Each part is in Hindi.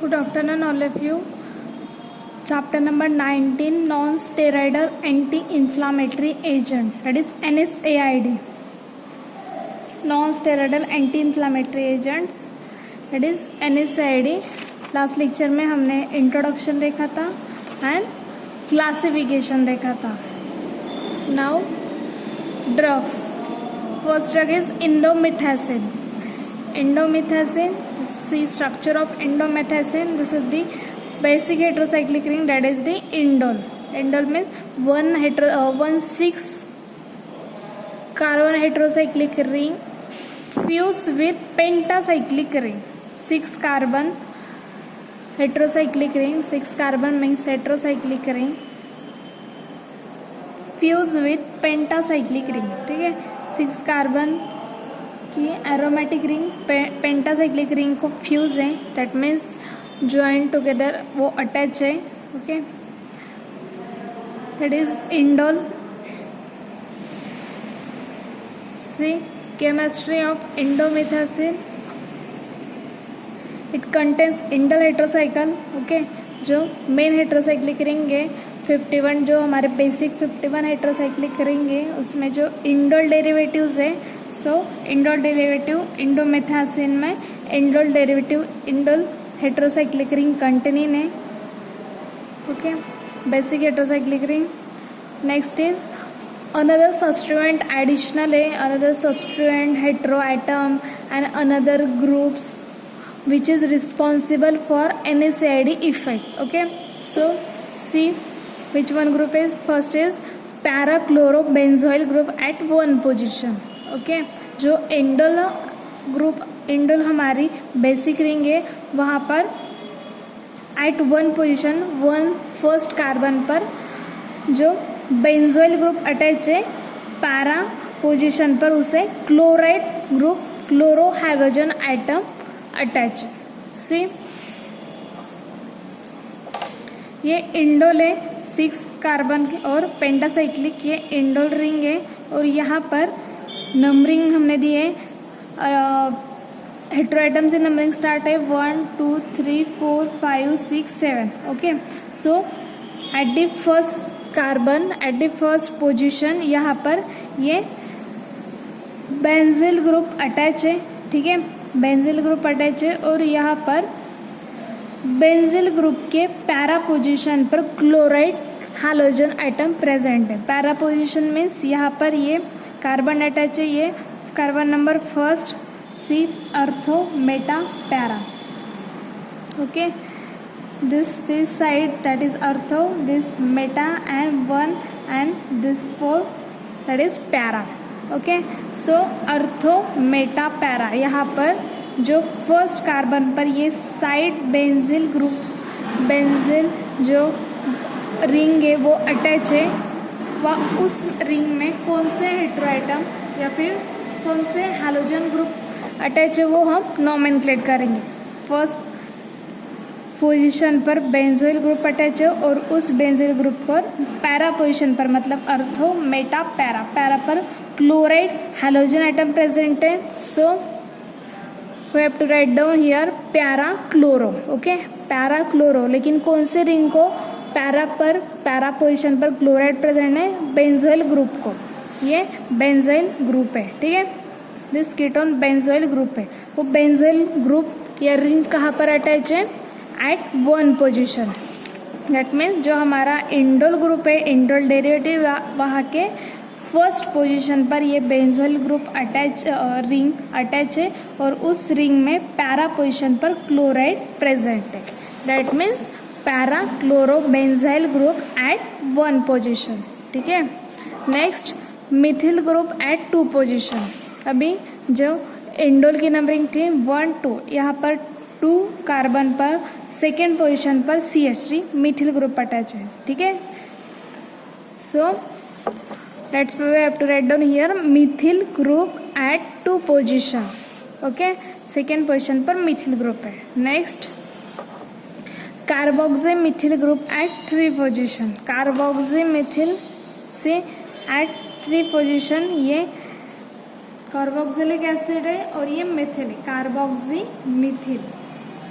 Good afternoon, all of you. Chapter number 19, non-steroidal anti-inflammatory agent, that is NSAID. Non-steroidal anti-inflammatory agents, that is NSAID. Last lecture में हमने इंट्रोडक्शन देखा था एंड क्लासिफिकेशन देखा था. Now drugs. First drug is indomethacin. Indomethacin, see structure of indomethacin. This is the basic heterocyclic ring, that is the indole. Indole means one 6 carbon heterocyclic ring fused with pentacyclic ring. 6 carbon heterocyclic ring. 6 carbon means heterocyclic ring fused with pentacyclic ring. ठीक है, 6 कार्बन की एरोमेटिक रिंग पेंटासाइक्लिक रिंग को फ्यूज है, दैट मीन्स ज्वाइन टुगेदर, वो अटैच है. Okay, that is indole. See chemistry of indomethacin. It contains indole heterocycle. Okay, जो मेन हेट्रोसाइक्लिक रिंग है 51, जो हमारे बेसिक 51 हेट्रोसाइक्लिक रिंग है, उसमें जो इंडोल डेरिवेटिव्स है, सो इंडोल डेरिवेटिव इंडोमेथासिन में indole derivative indole heterocyclic ring containing है. Okay, basic heterocyclic ring. Next is another substituent additional है, another substituent hetero atom and another groups which is responsible for NSAID effect. Okay, so see which one group is. First is parachlorobenzoyl group at one position. Okay, जो इंडोल ग्रुप, इंडोल हमारी बेसिक रिंग है, वहाँ पर at one position, one first carbon पर जो बेंजोइल ग्रुप अटैच है, पैरा पोजिशन पर उसे chloride group, chloro hydrogen atom attach. See ये इंडोल है 6 कार्बन और पेंटासाइक्लिक, ये इंडोल रिंग है. और यहाँ पर नंबरिंग हमने दी है, हेट्रोएटम से नंबरिंग स्टार्ट है 1 2 3 4 5 6 7. Okay, so at the first carbon, at the first position, यहाँ पर ये बेंजिल ग्रुप अटैच है. ठीक है, बेंजिल ग्रुप अटैच है. और यहाँ पर बेंजिल ग्रुप के पैरा पोजीशन पर क्लोराइड हाइड्रोजन एटम प्रेजेंट है. पैरा पोजीशन मीन्स यहाँ पर ये कार्बन अटैच है, ये carbon number first. See ortho meta para. Okay, this side that is ortho, this meta and 1 and this 4 that is para. Okay, so ortho meta para. यहाँ पर जो फर्स्ट कार्बन पर ये साइड बेंजिल ग्रुप, बेंजिल जो रिंग है वो अटैच है, वह उस रिंग में कौन से हेट्रोएटम या फिर कौन से हैलोजन ग्रुप अटैच है वो हम नोमेनक्लेट करेंगे. फर्स्ट पोजीशन पर बेंजोइल ग्रुप अटैच है और उस बेंजोइल ग्रुप पर पैरा पोजीशन पर, मतलब अर्थो मेटा पैरा, पैरा पर क्लोराइड हाइड्रोजन एटम प्रेजेंट है. So we have to write down here para chloro. Okay, para chloro. लेकिन कौन से रिंग को पैरा पर, पैरा पोजीशन पर क्लोराइड प्रेजेंट है? बेंजोइल ग्रुप को. ये बेंजोइल ग्रुप है. ठीक है, दिस कीटोन बेंजोइल ग्रुप है. वो बेंजोइल ग्रुप या रिंग कहाँ पर अटैच है? At one position. That means जो हमारा इंडोल ग्रुप है, इंडोल डेरिवेटिव, वहाँ के फर्स्ट पोजीशन पर ये benzoyl group attach, ring attach है और उस रिंग में पैरा पोजीशन पर क्लोराइड प्रेजेंट है. That means para chloro benzyl group at one position. ठीक है, next methyl group at two position. अभी जो इंडोल की नंबरिंग थी 1 2, यहाँ पर 2 कार्बन पर सेकेंड पोजीशन पर CH3 मिथिल ग्रुप अटैच है. ठीक है, सो that's why we have to write down here methyl group at 2 position. Okay, second position पर methyl group है. Next carboxymethyl group at 3 position. carboxymethyl से at 3 position ये कार्बोक्सिलिक एसिड है और ये मिथिल है, carboxy Mithil,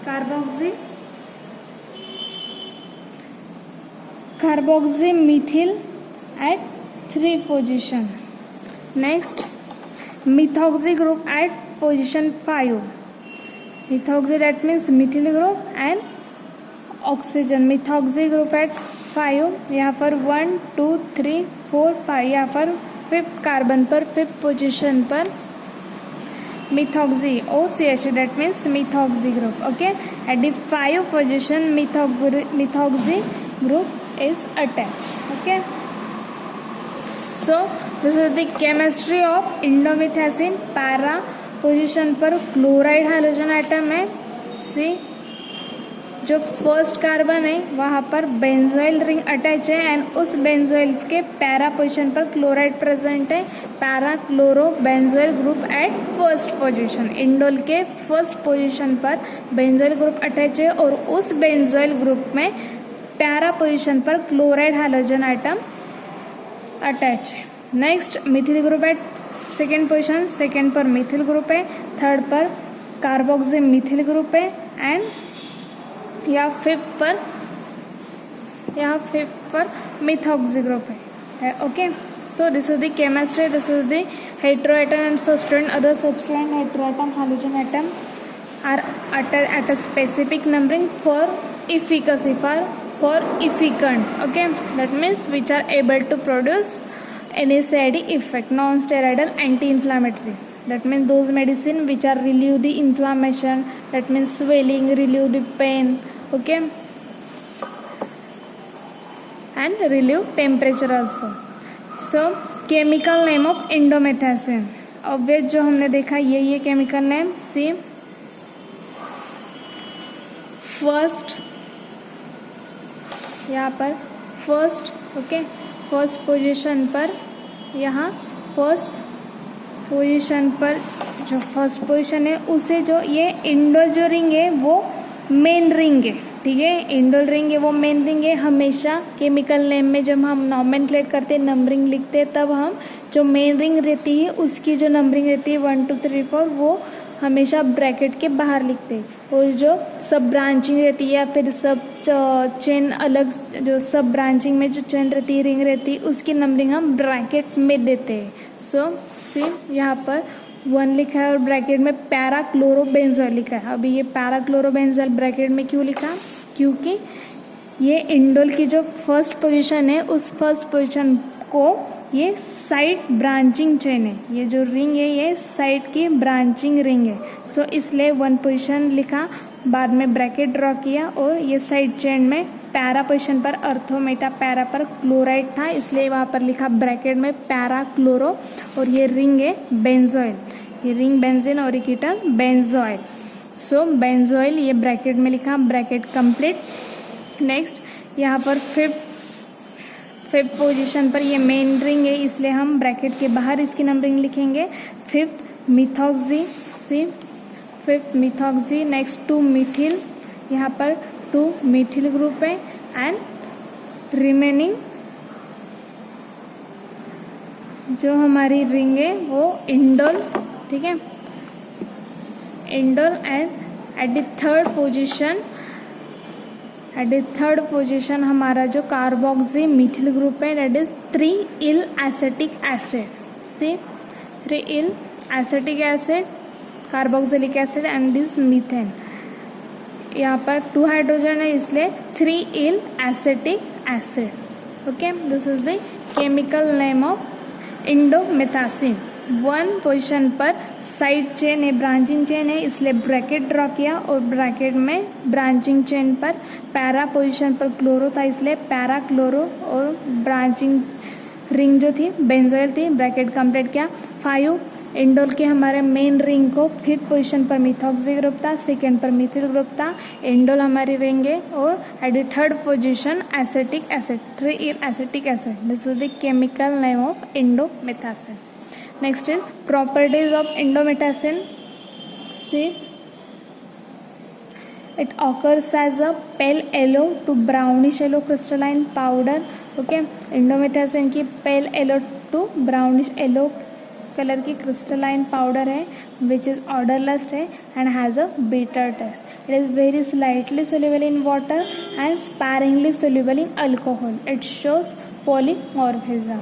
carboxy carboxymethyl at 3 position. Next, methoxy group at position 5. Methoxy, that means methyl group and oxygen. methoxy group at 5, यहाँ पर 1 2 3 4 5, यहाँ पर 5th कार्बन पर 5th पोजिशन पर methoxy OCH, that means methoxy group. Okay, at the 5 position methoxy group is attached. Okay, so this is the chemistry of indomethacin. Para position पर क्लोराइड हाइड्रोजन एटम है. सी, जो फर्स्ट कार्बन है वहाँ पर बेंजोइल रिंग अटैच है एंड उस बेंजोइल के पैरा पोजीशन पर क्लोराइड प्रेजेंट है. Para chloro benzoyl group at first position. Indole के फर्स्ट पोजीशन पर बेंजोइल ग्रुप अटैच है और उस बेंजोइल ग्रुप में पैरा पोजीशन पर क्लोराइड हाइड्रोजन एटम अटैच है. Next, methyl group at second position. Second पर मिथिल ग्रुप है, थर्ड पर कार्बोक्सी मिथिल ग्रुप है एंड या फिफ्थ पर मिथॉक्सी ग्रुप है. Okay, so this is the chemistry. This is the heteroatom and substituent. Other substituent heteroatom hydrogen atom are at a specific numbering for efficacy, for efficient. Okay, that means which are able to produce NSAID effect, non-steroidal anti-inflammatory. That means those medicine which are relieve the inflammation, that means swelling, relieve the pain. Okay, and relieve temperature also. So chemical name of indomethacin. Obvious जो हमने देखा ये केमिकल नेम. सी, फर्स्ट, यहाँ पर फर्स्ट. ओके, फर्स्ट पोजीशन पर, यहाँ फर्स्ट पोजीशन पर जो फर्स्ट पोजीशन है उसे जो ये इंडोल जो रिंग है वो मेन रिंग है. ठीक है, इंडोल रिंग है वो मेन रिंग है. हमेशा केमिकल नेम में जब हम नॉमेनक्लेट करते हैं, नंबरिंग लिखते हैं, तब हम जो मेन रिंग रहती है उसकी जो नंबरिंग रहती है 1 2 3 4 वो हमेशा ब्रैकेट के बाहर लिखते हैं. और जो सब ब्रांचिंग रहती है या फिर सब चेन अलग, जो सब ब्रांचिंग में जो चेन रहती है, रिंग रहती है, उसकी नंबरिंग हम ब्रैकेट में देते हैं. सो सी, यहाँ पर 1 लिखा है और ब्रैकेट में पैरा क्लोरोबेंजोल लिखा है. अभी ये पैरा क्लोरोबेंजोल ब्रैकेट में क्यों लिखा? क्योंकि ये इंडोल की जो फर्स्ट पोजीशन है उस फर्स्ट पोजीशन को ये साइड ब्रांचिंग चेन है. ये जो रिंग है ये साइड की ब्रांचिंग रिंग है. सो इसलिए 1 पोजीशन लिखा, बाद में ब्रैकेट ड्रॉ किया और ये साइड चेन में पैरा पोजीशन पर अर्थोमेटा पैरा पर क्लोराइड था, इसलिए वहाँ पर लिखा ब्रैकेट में पैरा क्लोरो. और ये रिंग है बेंजोइल, ये रिंग बेंजीन और कीटन बेंजोइल. सो बेंजोइल ये ब्रैकेट में लिखा, ब्रैकेट कंप्लीट. नेक्स्ट, यहाँ पर फिफ्थ पोजीशन पर ये मेन रिंग है, इसलिए हम ब्रैकेट के बाहर इसकी नंबरिंग लिखेंगे. Fifth methoxy. See, fifth methoxy. Next 2 methyl, यहाँ पर 2 मिथिल ग्रुप है एंड रिमेनिंग जो हमारी रिंग है वो इंडोल. ठीक है, indole. And at the third position हमारा जो कार्बोक्सी मिथिल ग्रुप है दैट इज 3-इल एसिटिक एसिड. सी, 3-इल acetic acid, carboxylic acid and this methane. यहाँ पर 2 हाइड्रोजन है इसलिए 3-इल acetic acid. Okay, this is the chemical name of indomethacin. 1 position पर साइड चेन है, ब्रांचिंग चेन है, इसलिए ब्रैकेट ड्रॉ किया और ब्रैकेट में ब्रांचिंग चेन पर पैरा पोजीशन पर क्लोरो था, इसलिए पैरा क्लोरो. और ब्रांचिंग रिंग जो थी बेंजोइल थी, ब्रैकेट कंप्लीट किया. 5 इंडोल के हमारे मेन रिंग को 5th पोजीशन पर मिथॉक्सी ग्रुप था, सेकेंड पर मिथिल ग्रुप था. इंडोल हमारी रिंग है और at the third position acetic acid, 3-इल acetic acid. This is the chemical name of indomethacin. Next is properties of indomethacin. See, it occurs as a pale yellow to brownish yellow crystalline powder. Okay, indomethacin की pale yellow to brownish yellow colour की क्रिस्टलाइन पाउडर है विच इज़ ऑर्डरलेस है and has a bitter taste. It is very slightly soluble in water and sparingly soluble in alcohol. It shows polymorphism.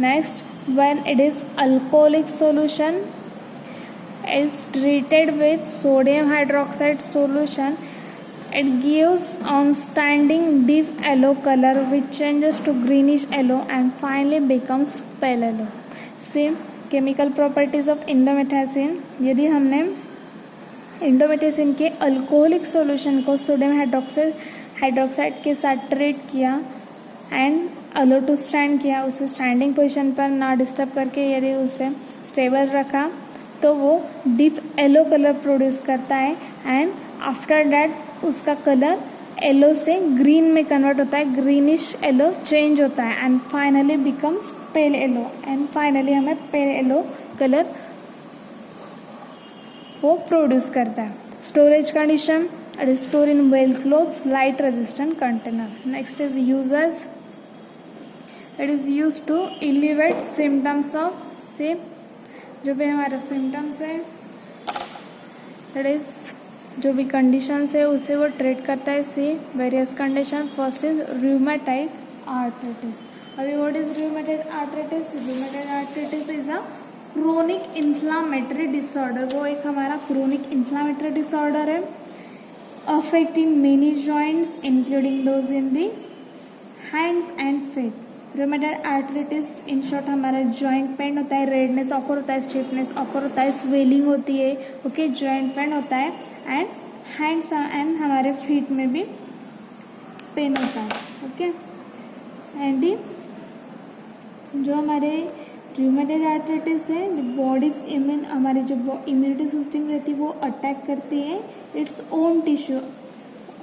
Next, when it is alcoholic solution is treated with sodium hydroxide solution, it gives on standing deep yellow color which changes to greenish yellow and finally becomes pale yellow. See chemical properties of indomethacin. यदि हमने इंडोमेथासिन के अल्कोहलिक सॉल्यूशन को सोडियम हाइड्रोक्साइड के साथ ट्रीट किया एंड अलो टू स्टैंड किया, उसे स्टैंडिंग पोजीशन पर ना डिस्टर्ब करके यदि उसे स्टेबल रखा तो वो डीप येलो कलर प्रोड्यूस करता है एंड आफ्टर दैट उसका कलर येलो से ग्रीन में कन्वर्ट होता है, ग्रीनिश येलो चेंज होता है and finally becomes pale yellow and finally हमें पेल येलो कलर वो प्रोड्यूस करता है. Storage condition, it is store in well close light resistant container. Next is users. It is use to elevate symptoms of से जो भी हमारा सिम्टम्स है, इट इज जो भी कंडीशंस है उसे वो ट्रीट करता है. See various condition. First is rheumatoid arthritis. अभी what is rheumatoid arthritis? Rheumatoid arthritis is a chronic inflammatory disorder. वो एक हमारा क्रोनिक इन्फ्लामेटरी डिसऑर्डर है affecting many joints including those in the hands and feet. Rheumatoid arthritis in short हमारा जॉइंट पेन होता है, रेडनेस ऑकर होता है, स्टिफनेस ऑकर होता है, स्वेलिंग होती है. ओके, जॉइंट पेन होता है एंड हैंड्स एंड हमारे फीट में भी पेन होता है. ओके, एंड जो हमारे रूमेटाइड आर्थराइटिस है बॉडीज हमारी जो इम्यूनिटी सिस्टम रहती है वो अटैक करती है इट्स ओन टिश्यू,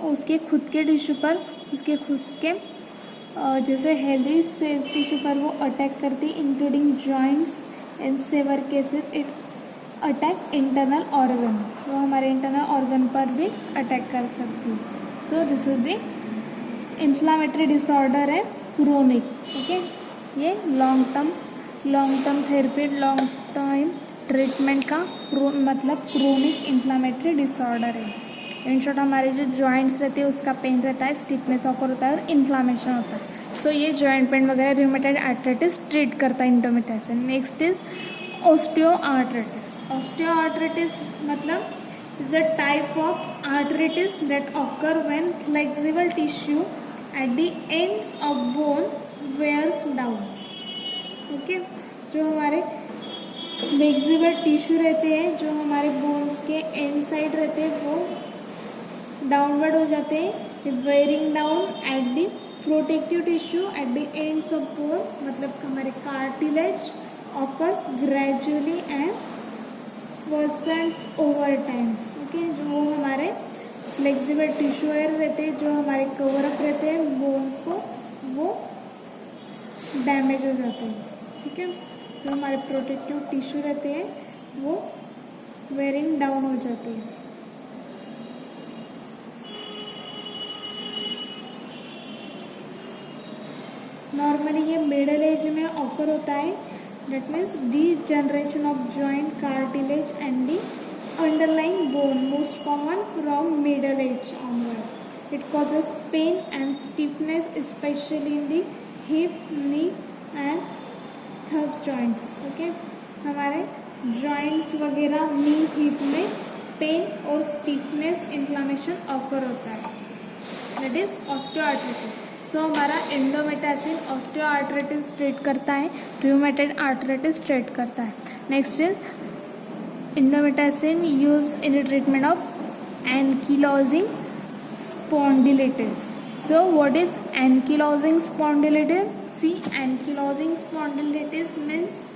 उसके खुद के टिश्यू पर, उसके खुद के जैसे हेल्दी सेल्स टिश्यू पर वो अटैक करती है including joints. In severe cases it attack internal organ, वो हमारे इंटरनल ऑर्गन पर भी अटैक कर सकती है. सो this is the inflammatory disorder है क्रोनिक. ओके, ये long term therapy, long time treatment का मतलब क्रोनिक इन्फ्लामेटरी डिसऑर्डर है. इन शॉर्ट हमारे जो जॉइंट्स रहते हैं उसका पेन रहता है, स्टिफनेस ऑकर होता है और इन्फ्लामेशन होता है. सो ये जॉइंट पेन वगैरह रूमेटाइड आर्थराइटिस ट्रीट करता है indomethacin. Next is osteoarthritis. Osteoarthritis मतलब is a type of arthritis that occur when flexible tissue at the ends of bone wears down. Okay, जो हमारे फ्लेक्सिबल टिश्यू रहते हैं, जो हमारे बोन्स के एंड साइड रहते हैं वो डाउनवर्ड हो जाते हैं, wearing down at the protective tissue at the ends of bone, मतलब हमारे cartilage occurs gradually and versions over time. Okay, जो हमारे फ्लेक्सिबल टिश्यू एयर रहते हैं, जो हमारे कवर अप रहते हैं बोन्स को, वो डैमेज हो जाते हैं. ठीक है, जो हमारे प्रोटेक्टिव टिश्यू रहते हैं वो वेयरिंग डाउन हो जाते हैं. नॉर्मली ये मिडिल एज में ऑकर होता है. That means degeneration of joint cartilage and the underlying bone, most common from middle age onward. It causes pain and stiffness, especially in the hip, knee and thigh joints. Okay, हमारे joints वगैरह नी हिप में पेन और स्टिफनेस इन्फ्लामेशन ऑकर होता है. That is osteoarthritis. सो हमारा इंडोमेथासिन ऑस्टियोआर्थराइटिस ट्रीट करता है, रूमेटाइड आर्थराइटिस ट्रीट करता है. Next is indomethacin use in treatment of ankylosing spondylitis. So what is ankylosing spondylitis? See, ankylosing spondylitis means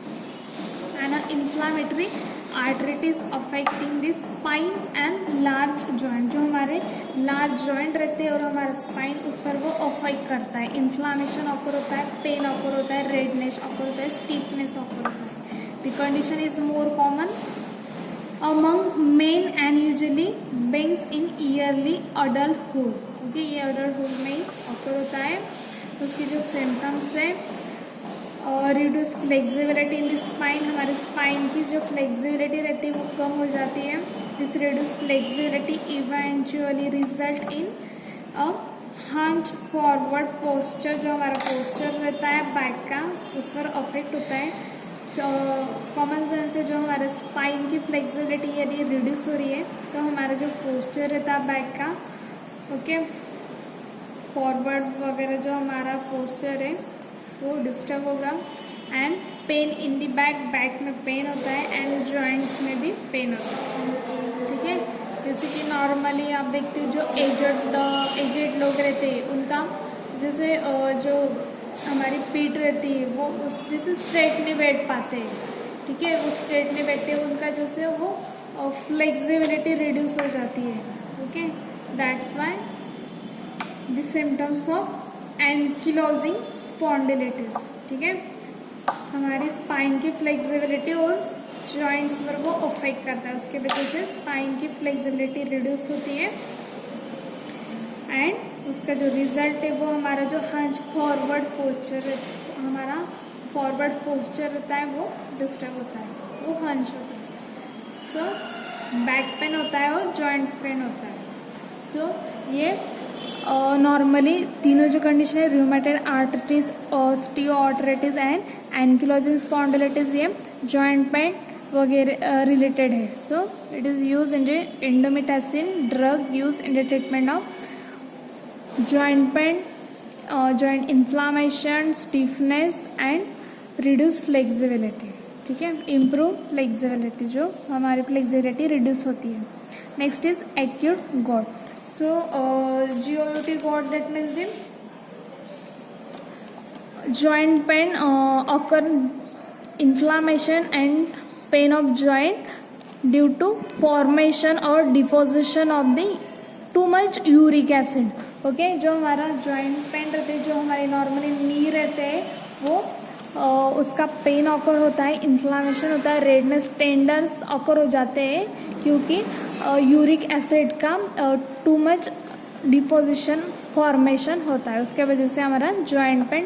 an inflammatory arthritis affecting the spine and large joint. जो हमारे लार्ज जॉइंट रहते हैं और हमारा स्पाइन उस पर वो अफेक्ट करता है. इन्फ्लामेशन ऑकर होता है, पेन ऑकर होता है, रेडनेस ऑकर होता है, स्टिफनेस ऑकर होता है. The condition is more common among main and usually begins in yearly adulthood. Okay, ये अडल्टहुड में ही ऑकर होता है. उसके जो सिम्टम्स है reduce flexibility in the spine, हमारे स्पाइन की जो फ्लेक्सिबिलिटी रहती है वो कम हो जाती है. This reduce flexibility eventually result in a hunch forward posture. जो हमारा पोस्चर रहता है बैक का उस पर अफेक्ट होता है. कॉमन सेंस से जो हमारे स्पाइन की फ्लेक्सिबिलिटी यदि रिड्यूस हो रही है तो हमारा जो पोस्चर रहता है बैक का, ओके, फॉरवर्ड वगैरह जो हमारा पोस्चर है वो डिस्टर्ब होगा. And pain in the back, back में पेन होता है एंड जॉइंट्स में भी पेन होता है. ठीक है, जैसे कि नॉर्मली आप देखते हो जो एजेड लोग रहते हैं उनका जैसे जो हमारी पीठ रहती है वो उस जैसे स्ट्रेट नहीं बैठ पाते. ठीक है, वो स्ट्रेट नहीं बैठते, उनका जैसे वो फ्लेक्सिबिलिटी रिड्यूस हो जाती है. Okay, that's why the symptoms of ankylosing spondylitis. ठीक है, हमारी स्पाइन की फ्लेक्सिबिलिटी और जॉइंट्स पर वो अफेक्ट करता है, उसके वजह से स्पाइन की फ्लेक्सिबिलिटी रिड्यूस होती है एंड उसका जो रिजल्ट है वो हमारा जो हंच फॉरवर्ड पोस्चर, हमारा फॉरवर्ड पोस्चर रहता है वो डिस्टर्ब होता है, वो हंच होता है. सो बैक पेन होता है और जॉइंट्स पेन होता है. सो ये नॉर्मली तीनों जो कंडीशन है rheumatoid arthritis, osteoarthritis and ankylosing spondylitis, ये जॉइंट पेन वगैरह रिलेटेड है. So it is use in the indomethacin drug use in the treatment of joint pain, joint inflammation, stiffness and reduce flexibility. ठीक है, इम्प्रूव फ्लेक्सिबिलिटी, जो हमारी फ्लेक्सिबिलिटी रिड्यूस होती है. Next is acute got. So GOUT got, that means the joint pain occur inflammation and pain of joint due to formation or deposition of the too much uric acid. Okay, जो हमारा जॉइंट पेन रहते हैं, जो हमारे नॉर्मली नी रहते हैं वो उसका पेन ऑकर होता है, इन्फ्लामेशन होता है, रेडनेस, टेंडर्स ऑकर हो जाते हैं क्योंकि यूरिक एसिड का टू मच डिपोजिशन फॉर्मेशन होता है. उसके वजह से हमारा joint pen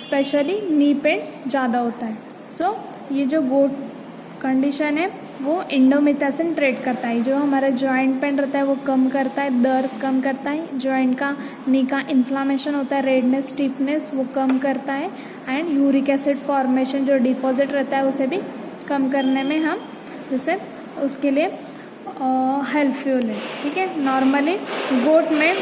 specially knee pain ज़्यादा होता है. सो ये जो गोट कंडीशन है वो इंडोमिथासिन ट्रीट करता है. जो हमारा जॉइंट पेन रहता है वो कम करता है, दर्द कम करता है, जॉइंट का नी का इन्फ्लामेशन होता है, रेडनेस, स्टिफनेस वो कम करता है एंड यूरिक एसिड फॉर्मेशन जो डिपॉजिट रहता है उसे भी कम करने में हम जैसे उसके लिए हेल्पफुल है. ठीक है, नॉर्मली गोट में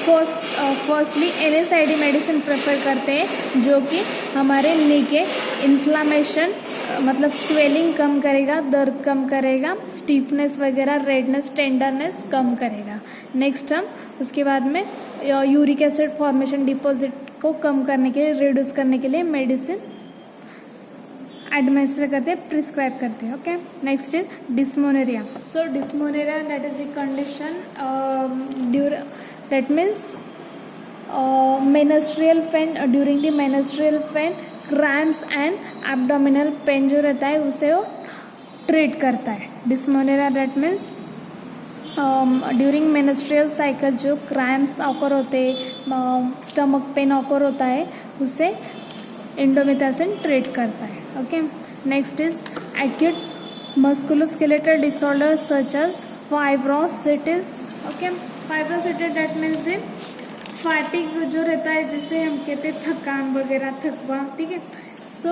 फर्स्टली NSAID मेडिसिन प्रेफर करते हैं जो कि हमारे नी के इन्फ्लामेशन मतलब स्वेलिंग कम करेगा, दर्द कम करेगा, स्टिफनेस वगैरह, रेडनेस, टेंडरनेस कम करेगा. नेक्स्ट हम उसके बाद में यूरिक एसिड फॉर्मेशन डिपॉजिट को कम करने के लिए, रिड्यूस करने के लिए मेडिसिन एडमिनिस्टर करते हैं, प्रिस्क्राइब करते हैं. Okay, next is dysmenorrhea. So dysmenorrhea that is the condition that means menstrual pain, during the menstrual pain, cramps and abdominal pain जो रहता है उसे वो ट्रीट करता है. डिस्मोनेरिया दैट मीन्स ड्यूरिंग मेनस्ट्रियल साइकिल जो क्रैम्प्स ऑकर होते हैं, स्टमक पेन ऑकर होता है, उसे इंडोमिथासिन ट्रीट करता है. Okay, next is acute musculoskeletal disorder such as fibrositis. Okay, fibrositis that means the fatigue जो रहता है जिसे हम कहते हैं थकान वगैरह, थकवा. ठीक है, सो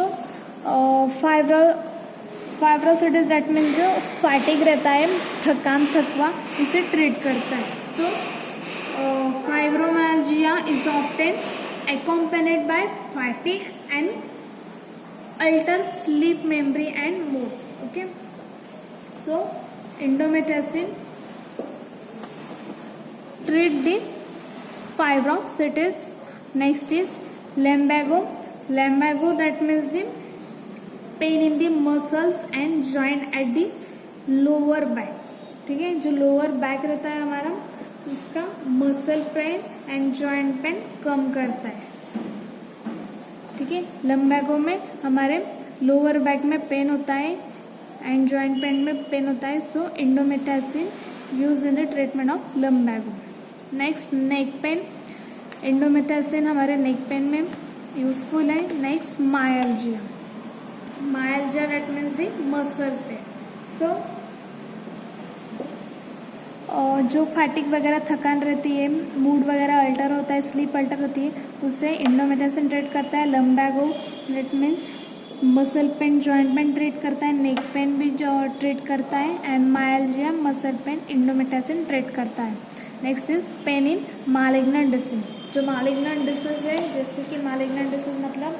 फाइब्रोसिटिस दैट मीन्स जो फैटिग रहता है, थकान, थकवा, उसे ट्रीट करता है. So fibromyalgia is often accompanied by fatigue and alter sleep memory and mood. Okay, so indomethacin treat the fibrositis. Next is lumbago. Lumbago that means the pain in the muscles and joint at the lower back. ठीक है, जो लोअर बैक रहता है हमारा उसका muscle pain and joint pain कम करता है. ठीक है, लम्बैगो में हमारे लोअर बैक में पेन होता है एंड जॉइंट पेन में पेन होता है. So indomethacin use in the treatment of lumbago. Next neck pain. Indomethacin हमारे नेक पेन में यूजफुल है. Next myalgia. Myalgia that means the muscle pain. So जो फैटिक वगैरह थकान रहती है, मूड वगैरह अल्टर होता है, स्लीप अल्टर होती है, उससे इंडोमेटासिन ट्रीट करता है. Lumbago that mean muscle pain, joint pain treat करता है. नेक पेन भी जो ट्रीट करता है. And myalgia muscle pain indomethacin treat करता है. Next is pain in malignant disease. जो मालिग्नेंट डिसीज है, जैसे कि मालिग्नेंट डिसीज मतलब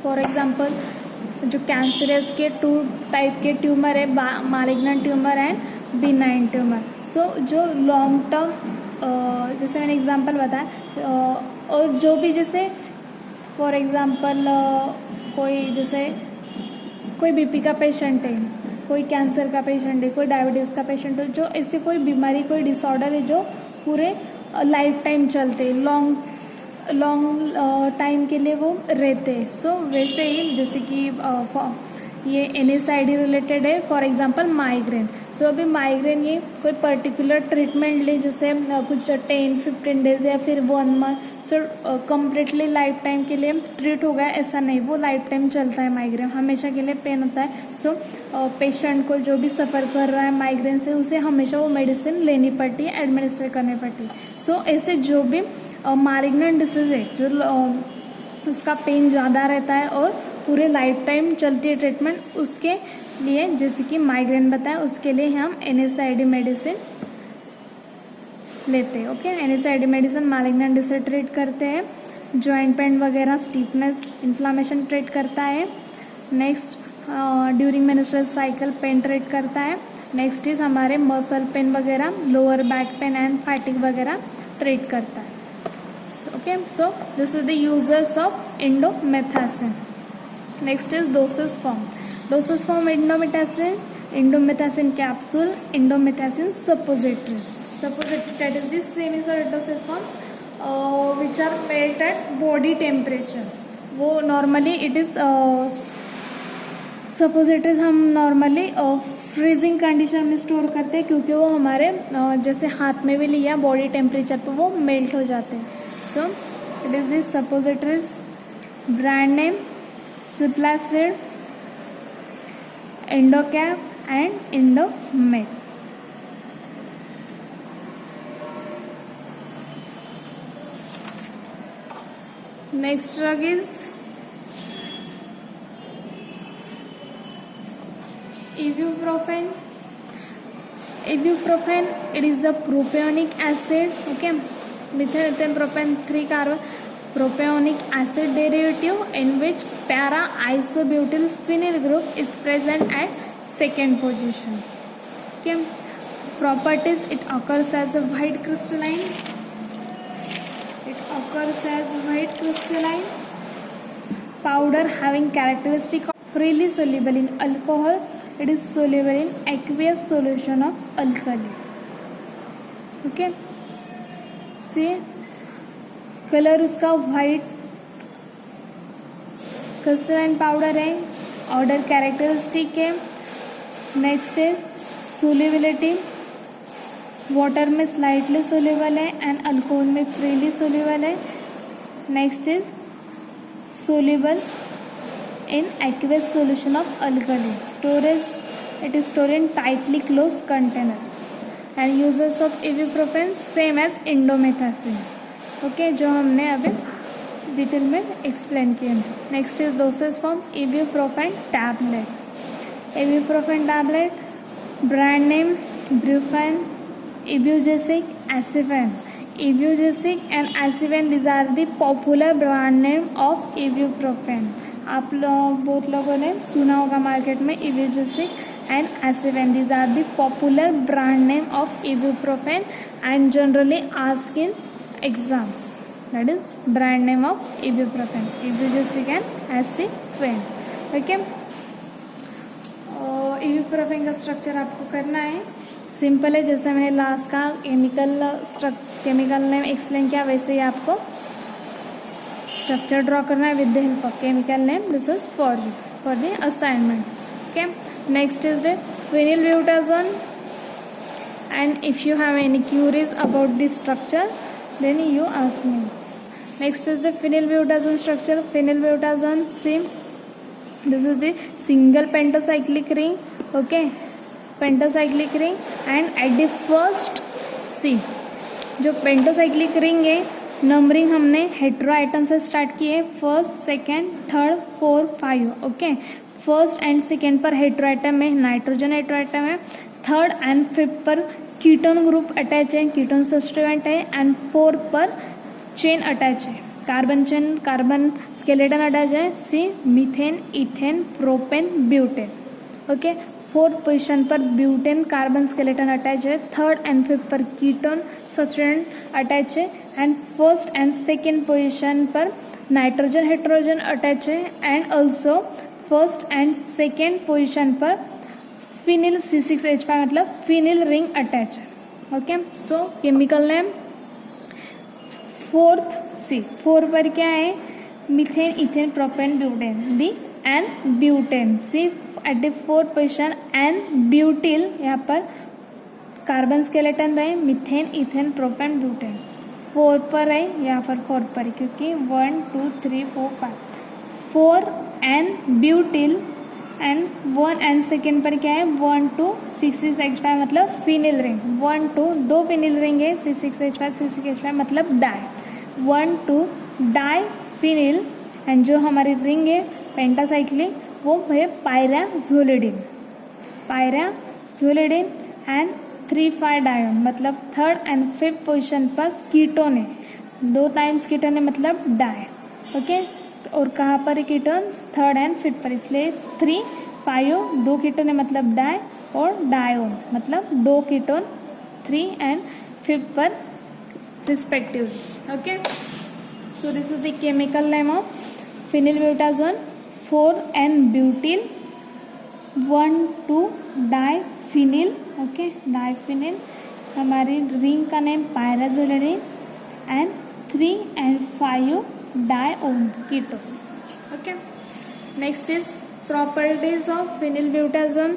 फॉर एग्जांपल जो कैंसरस के 2 टाइप के ट्यूमर है, malignant tumour and benign tumour. So जो लॉन्ग टर्म, जैसे मैंने एग्जांपल बताया, और जो भी जैसे फॉर एग्जांपल कोई बीपी का पेशेंट है, कोई कैंसर का पेशेंट है, कोई डायबिटीज़ का पेशेंट है, जो ऐसी कोई बीमारी, कोई डिसऑर्डर है जो पूरे लाइफ टाइम चलते, लॉन्ग टाइम के लिए वो रहते हैं. सो वैसे ही जैसे कि ये NSAID रिलेटेड है, फॉर एग्जांपल माइग्रेन. सो अभी माइग्रेन ये कोई पर्टिकुलर ट्रीटमेंट ले, जैसे कुछ 10-15 डेज या फिर 1 month, so completely life time के लिए ट्रीट हो गया, ऐसा नहीं. वो लाइफ टाइम चलता है. माइग्रेन हमेशा के लिए पेन होता है. सो पेशेंट को जो भी सफ़र कर रहा है माइग्रेन से, उसे हमेशा वो मेडिसिन लेनी पड़ती है, एडमिनिस्टर करनी पड़ती है. सो ऐसे जो भी मालिग्नेंट डिसीज है, जो उसका पेन ज़्यादा रहता है और पूरे लाइफ टाइम चलती है ट्रीटमेंट, उसके लिए जैसे कि माइग्रेन बताया, उसके लिए हम NSAID मेडिसिन लेते हैं. Okay, NSAID medicine malignant disease treat करते हैं. जॉइंट पेन वगैरह, स्टीफनेस, इन्फ्लामेशन ट्रीट करता है. Next during menstrual cycle pain treat करता है. नेक्स्ट इज हमारे मसल पेन वगैरह, lower back pain and fatigue वगैरह ट्रीट करता है. Okay, so this is the uses of indomethacin. Next is dosage form. Dosage form indomethacin capsule, indomethacin suppositories. Suppository, that is the semi-solid dosage form which are made at body temperature. वो नॉर्मली इट इज़ सपोजिटरीज हम नॉर्मली फ्रीजिंग कंडीशन में स्टोर करते हैं, क्योंकि वो हमारे जैसे हाथ में भी लिया बॉडी टेम्परेचर पर वो मेल्ट हो जाते हैं. So it is this suppositories. Brand name Ciplacid, Indocap and Indomet. Next drug is ibuprofen. Ibuprofen, it is a propionic acid. Okay, methyl ethane propane 3 carbon propionic acid derivative in which para isobutyl phenyl group is present at second position. Okay, properties, it occurs as a white crystalline. It occurs as white crystalline powder having characteristic of freely soluble in alcohol. It is soluble in aqueous solution of alkali. Okay, see colour उसका white crystalline powder है. ऑर्डर कैरेक्टरिस्टिक है. नेक्स्ट है solubility, वाटर में स्लाइटली सोल्यूबल है एंड अल्कोहल में फ्रीली सोल्यूबल है. Next is soluble in aqueous solution of alkali. Storage, it is store in tightly close container. And uses of ibuprofen same as indomethacin. Okay, जो हमने अभी डिटेल में एक्सप्लेन किए. Next is dosage form ibuprofen tablet. Ibuprofen tablet, brand name Brufen, Ibugesic, Acifan. Ibugesic and Acifan, these are the popular brand name of ibuprofen. आप लोग बहुत लोगों ने सुना होगा मार्केट में Ibugesic and Acifan. These are the popular brand name of ibuprofen and generally asked in exams. That is brand name of ibuprofen. Ibugesic and Acifan. Okay. Ibuprofen का स्ट्रक्चर आपको करना है. सिंपल है, जैसे मैंने लास्ट का केमिकल नेम एक्सप्लेन किया, वैसे ही आपको स्ट्रक्चर ड्रॉ करना है with the help of chemical name. This is for the assignment. Okay, next is the phenylbutazone. And if you have any queries about this structure, then you ask me. Next is the phenylbutazone structure. Phenylbutazone, see, this is the single pentacyclic ring, okay, pentacyclic ring, and at the first, see, जो पेंटासाइक्लिक रिंग है, नंबरिंग हमने हेट्रो आइटम से स्टार्ट की है, first, second, third, 4, 5, okay. First and second पर हेट्रो आइटम में नाइट्रोजन हेट्रो आइटम है, थर्ड एंड फिफ्थ पर कीटोन ग्रुप अटैच है, कीटोन सब्स्टिट्यूएंट है, एंड 4 पर चेन अटैच है, carbon chain, carbon skeleton attach है, see, methane, ethane, propane, butane, okay. Fourth position पर ब्यूटेन कार्बन स्केलेटन अटैच है, थर्ड एंड फिफ्थ पर कीटोन सब्स्टिट्यूएंट अटैच है, and first and second position पर नाइट्रोजन हेट्रोजन अटैच है, and also first and second position पर फिनिल C6H5 मतलब फिनिल रिंग अटैच है, okay. So chemical name fourth, see, 4 पर क्या है, methane, ethane, propane, butane, the n butane, see at the fourth position n butyl, यहाँ पर कार्बन स्केलेटन रहे, मीथेन, इथेन, प्रोपेन, ब्यूटेन, 4 पर है, यहाँ पर 4 पर है, क्योंकि 1 2 3 4 5, 4 एन ब्यूटिल, एंड 1 एंड सेकेंड पर क्या है, 1 2 6H5 मतलब फिनिल रिंग, 1 2 दो फिनिल रिंग है, C6H5 मतलब डाई, 1 2 डाई फिनिल, एंड जो हमारी रिंग है पेंटासाइक्लिक वो है पायराजोलिडिन, पायराजोलिडिन, एंड 3 5 डायोन मतलब थर्ड एंड फिफ्थ पोजीशन पर कीटोन है, 2 टाइम्स कीटोन है मतलब डाई, ओके। और कहाँ पर है कीटोन, थर्ड एंड फिफ्थ पर, इसलिए 3 पायो, 2 कीटोन है मतलब डाई, और डायोन मतलब 2 कीटोन 3 एंड फिफ्थ पर respectively, okay. So this is the chemical name of phenylbutazone, 4N butyl, 1 2 diphenyl, okay, diphenyl, हमारी रिंग का name pyrazolidine, and 3 and 5 dione ketone, okay. Next is properties of phenylbutazone.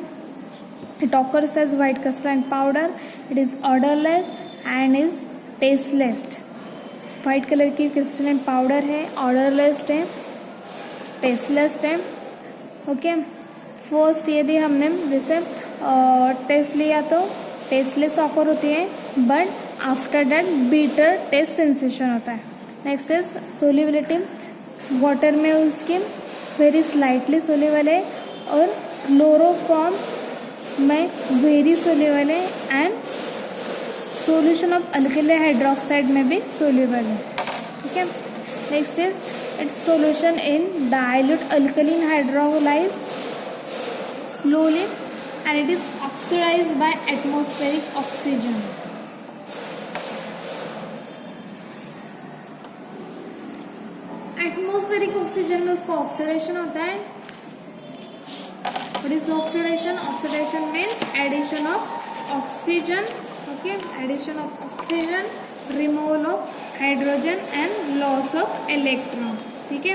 It occurs as white crystalline powder. It is odorless and is tasteless. White colour की क्रिस्टलाइन पाउडर है, ऑर्डरलेस है, टेस्टलेस है, ओके। फर्स्ट यदि हमने जैसे टेस्ट लिया तो टेस्टलेस ऑकर होती है, but after that bitter taste sensation होता है। नेक्स्ट इज सोल्युबिलिटी, वाटर में उसकी वेरी स्लाइटली सोल्यूबल है, और क्लोरोफॉर्म में वेरी सोल्यूबल है, and solution of alkyl hydroxide में भी सोल्यूबल है, ठीक है। Next is its solution in dilute alkaline hydrolyse slowly, and it is oxidise by atmospheric oxygen. Atmospheric oxygen में उसका ऑक्सीडेशन होता है। What is oxidation? Oxidation means addition of oxygen, okay, addition of oxygen, removal of hydrogen and loss of electron, ठीक है।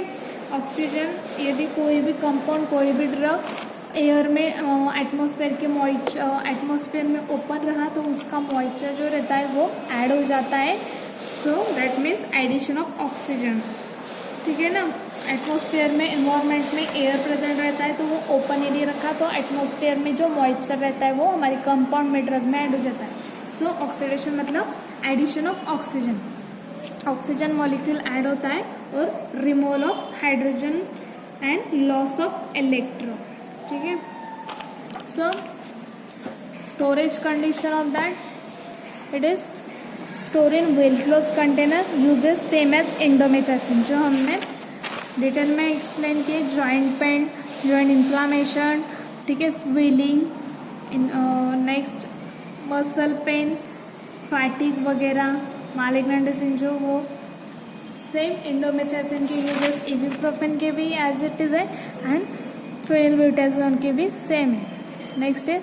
ऑक्सीजन यदि कोई भी कंपाउंड, कोई भी ड्रग एयर में एटमॉस्फेयर के एटमॉस्फेयर में ओपन रहा तो उसका मॉइस्चर जो रहता है वो ऐड हो जाता है, so that means addition of oxygen, ठीक है ना। एटमॉस्फेयर में इन्वायरमेंट में एयर प्रेजेंट रहता है तो वो ओपन एरिया रखा तो एटमॉस्फेयर में जो मॉइस्चर रहता है वो हमारे कंपाउंड में ड्रग में ऐड हो जाता है। सो ऑक्सीडेशन मतलब addition of oxygen, oxygen molecule add होता है, और removal of hydrogen and loss of electron, ठीक है। So storage condition of that, it is store in well close container, uses same as indomethacin, जो हमने डिटेल में एक्सप्लेन किए, जॉइंट पेन, जॉइंट इन्फ्लामेशन, ठीक है, स्वेलिंग, नेक्स्ट मसल पेन, फैटिक वगैरह, मालिग्नेंट डिसीज जो वो सेम इंडोमेथासिन के यूजेस इबुप्रोफेन के भी एज इट इज है, एंड फेनिलब्यूटाजोन के भी सेम है। नेक्स्ट है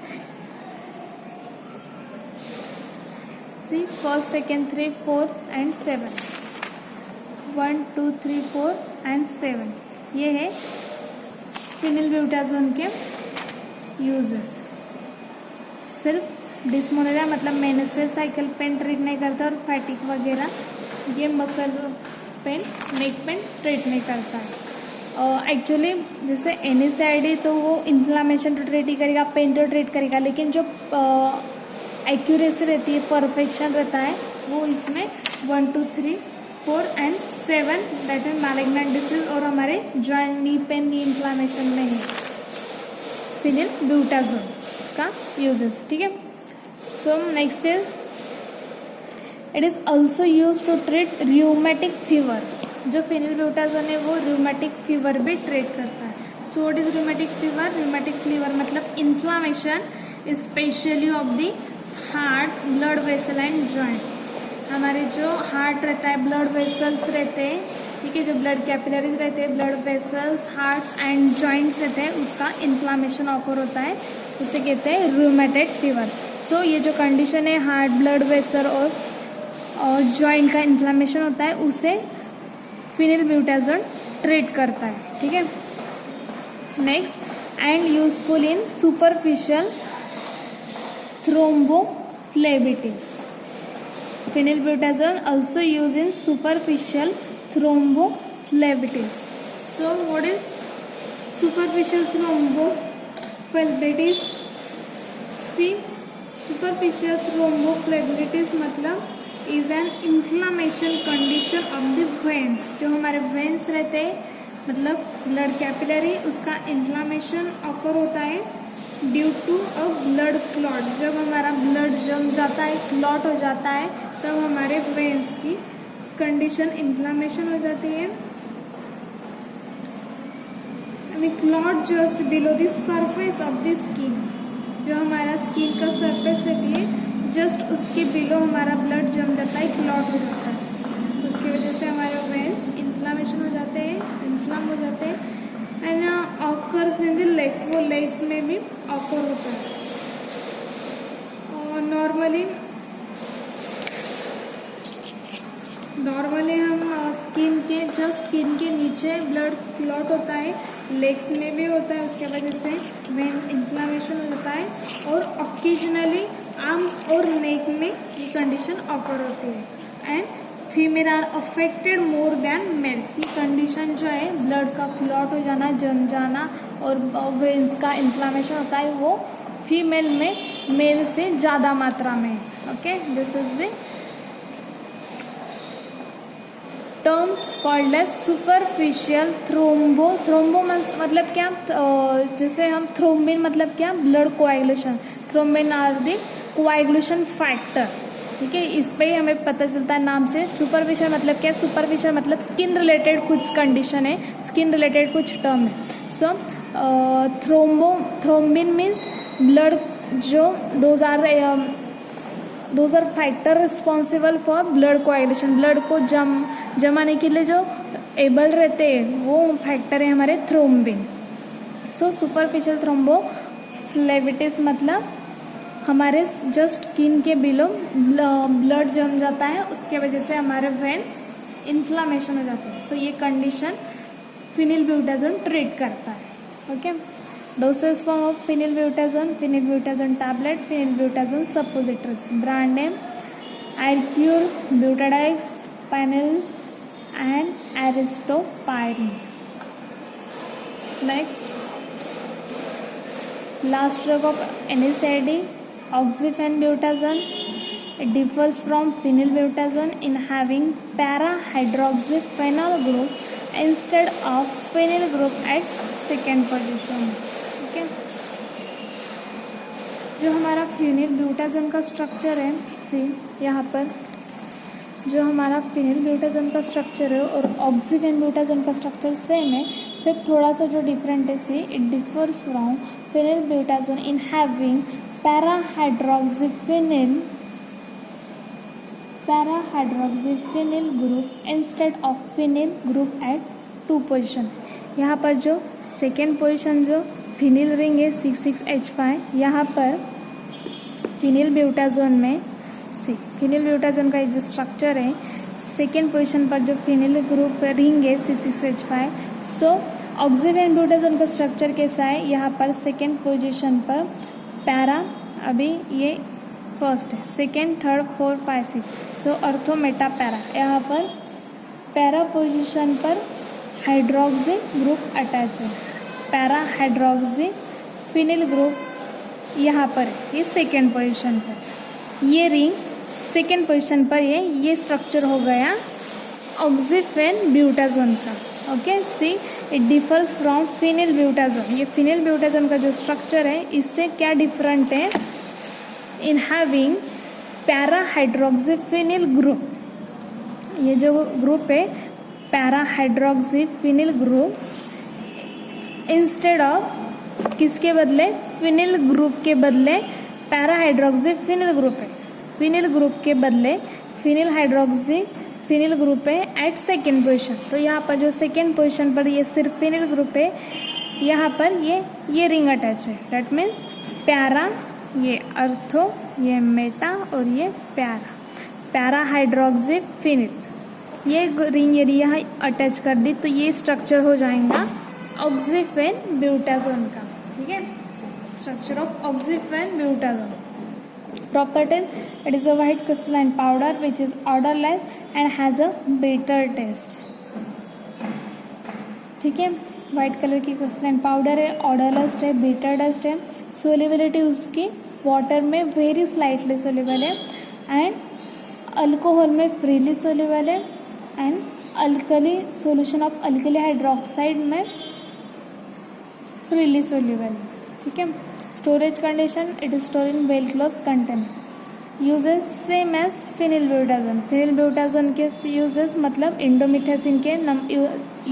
सी फर्स्ट, सेकेंड, 3 4 and 7, 1 2 3 4 and 7, ये है फेनिलब्यूटाजोन के यूजेस। सिर्फ डिस्मोनिया मतलब मेंस्ट्रुअल साइकिल पेन ट्रीट नहीं करता, और फैटिक वगैरह ये muscle pain, neck pain treat नहीं करता है। एक्चुअली जैसे NSAID तो वो इन्फ्लामेशन तो ट्रीट ही करेगा, पेन तो ट्रीट करेगा, लेकिन जो एक्यूरेसी रहती है, परफेक्शन रहता है, वो इसमें 1, 2, 3, 4 and 7 that mean malignant disease और हमारे joint, knee pain, knee inflammation में है फिनिलब्यूटाजोल का यूजेस। ठीक है, so next is it is also use to treat rheumatic fever. जो फिनिलब्यूटाजोल है वो र्यूमेटिक फीवर भी ट्रीट करता है। So what is rheumatic fever? Rheumatic fever मतलब inflammation specially of the heart, blood vessel and joint. हमारे जो हार्ट रहता है, ब्लड वेसल्स रहते हैं, ठीक है, जो ब्लड कैपिलरीज रहते हैं, blood vessels, heart and joints रहते हैं, उसका इन्फ्लामेशन ऑकर होता है, उसे कहते हैं रूमेटेड फीवर। सो ये जो कंडीशन है हार्ट, ब्लड वेसल और जॉइंट का इन्फ्लामेशन होता है, उसे फिनिलब्यूटाजोल ट्रीट करता है। ठीक है, next and useful in superficial thrombophlebitis. Phenylbutazone also used in superficial thrombophlebitis. So what is superficial thrombophlebitis? See, superficial thrombophlebitis मतलब is an inflammation condition of the veins। जो हमारे veins रहते हैं मतलब ब्लड कैपिलरी, उसका इन्फ्लामेशन ऑकर होता है due to a blood clot. जब हमारा ब्लड जम जाता है, क्लॉट हो जाता है, तब हमारे वेन्स की कंडीशन इन्फ्लामेशन हो जाती है। Clot just below the surface of the skin. जो हमारा स्किन का सरफेस रहती है, जस्ट उसके बिलो हमारा ब्लड जम जाता है, क्लॉट हो जाता है। उसकी वजह से हमारे वेन्स इन्फ्लामेशन हो जाते हैं, इन्फ्लाम हो जाते हैं and occurs in the legs. वो लेग्स में भी ऑकर होता है। और नॉर्मली हम स्किन के नीचे ब्लड क्लॉट होता है, लेग्स में भी होता है, उसके वजह से वेन इन्फ्लामेशन हो जाता है। और ऑकेजनली आर्म्स और नेक में ये कंडीशन ऑकर होती है। And female are affected more than males. ये कंडीशन जो है ब्लड का क्लॉट हो जाना, जम जाना और वेन्स का इन्फ्लामेशन होता है, वो फीमेल में मेल से ज़्यादा मात्रा में। Okay, this is the terms called as superficial thrombo. Thrombo मतलब क्या? जैसे हम थ्रोम्बिन मतलब क्या? Blood coagulation. Thrombin are the coagulation factor. ठीक है, इस पे ही हमें पता चलता है नाम से। सुपरफिशियल मतलब क्या? सुपरफिशियल मतलब स्किन रिलेटेड कुछ कंडीशन है, स्किन रिलेटेड कुछ टर्म है। सो थ्रोम्बिन मीन्स ब्लड जो those are factor responsible for blood coagulation. Blood को जमाने के लिए जो एबल रहते हैं, वो फैक्टर है हमारे थ्रोम्बिन। सो सुपरफिशियल थ्रोम्बोफ्लेबिटिस मतलब हमारे जस्ट स्किन के बिलो ब्लड जम जाता है, उसके वजह से हमारे वेन्स इन्फ्लामेशन हो जाते हैं। सो ये कंडीशन फिनिलब्यूटाजोल ट्रीट करता है। Okay, dosage form of phenylbutazole tablet, phenylbutazole suppositories. Brand name Arcure, Butadix, Panil and Aristopyrin. Next, last drug of NSAID, oxyphenbutazone. It differs from phenylbutazone in having para-hydroxyphenyl group instead of phenyl group at second position. Okay. जो हमारा फिनिलब्यूटाजोन का स्ट्रक्चर है, सी यहाँ पर जो हमारा फिनिलब्यूटाजोन का स्ट्रक्चर है और ऑक्सीफेनब्यूटाजोन का स्ट्रक्चर सेम है, सिर्फ थोड़ा सा जो डिफरेंट है, see it differs from phenylbutazone in having parahydroxyphenyl group instead of phenyl group at 2 position. यहाँ पर जो सेकेंड पोजिशन जो फिनिल रिंग है 6,6H5, यहाँ पर फिनिलब्यूटाजोन में फिनिलब्यूटाजोन का जो स्ट्रक्चर है, सेकेंड पोजीशन पर जो फिनिल ग्रुप रिंग है 6,6H5। सो ऑक्सीफेनब्यूटाजोन का स्ट्रक्चर कैसा है? यहाँ पर सेकेंड पोजीशन पर पैरा, अभी ये फर्स्ट है, सेकेंड, थर्ड, फोर्थ, 5, 6। सो अर्थो मेटा पैरा, यहाँ पर पैरा पोजीशन पर हाइड्रोक्सी ग्रुप अटैच है, पैरा हाइड्रोक्सी फिनिल ग्रुप यहाँ पर ये सेकेंड पोजीशन पर, ये रिंग सेकेंड पोजीशन पर है, ये स्ट्रक्चर हो गया ऑक्सीफेन ब्यूटाजोन का। Okay, see it differs from phenylbutazone. ये फिनिल ब्यूटाजोन का जो स्ट्रक्चर है इससे क्या डिफरेंट है, in having para hydroxy phenyl group. ये जो ग्रुप है para hydroxy phenyl group, instead of किसके बदले, फिनिल ग्रुप के बदले पैरा हाइड्रोक्सी फिनिल ग्रुप है, फिनिल ग्रुप के बदले फिनिल हाइड्रोक्सी फिनिल ग्रुप है एट सेकेंड पोजीशन। तो यहाँ पर जो सेकेंड पोजीशन पर ये सिर्फ फिनिल ग्रुप है, यहाँ पर ये रिंग अटैच है। दैट मीन्स पैरा, ये अर्थो, ये मेटा और ये पैरा हाइड्रोक्सी फिनिल, ये रिंग यदि यहाँ अटैच कर दी तो ये स्ट्रक्चर हो जाएगा ऑक्सीफेन ब्यूटाजोन का। ठीक है, structure of oxyphenbutazone. Properties: it is a white crystalline powder which is odorless and has a bitter taste. ठीक है, वाइट कलर की क्रिस्टलाइन पाउडर है, ऑर्डरलेस है, बिटर टेस्ट है, सोल्युबिलिटी उसकी वाटर में वेरी स्लाइटली सोल्यूबल है एंड अल्कोहल में फ्रीली सोल्यूबल है and alkali solution of alkali hydroxide में फ्रीली सोल्यूबल है। ठीक है, storage condition, it is store in well close container. Uses same as phenylbutazone. Phenylbutazone के यूजेस मतलब इंडोमिथासिन के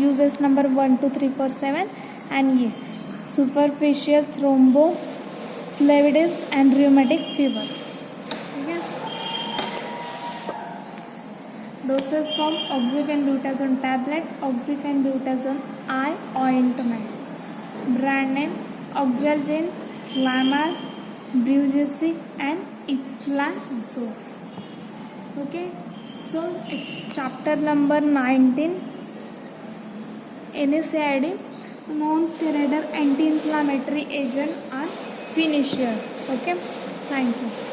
यूजेस नंबर 1, 2, 3, 4, 7 एंड ये superficial thrombophlebitis and rheumatic fever. ठीक है, dosage form oxyphenbutazone tablet, oxyphenbutazone eye ointment, brand name Oxalgin, Lamar, Brugesic and Iflazone. Okay, so it's chapter number 19. NSAID, non-steroidal anti-inflammatory agent are finished here. Okay, thank you.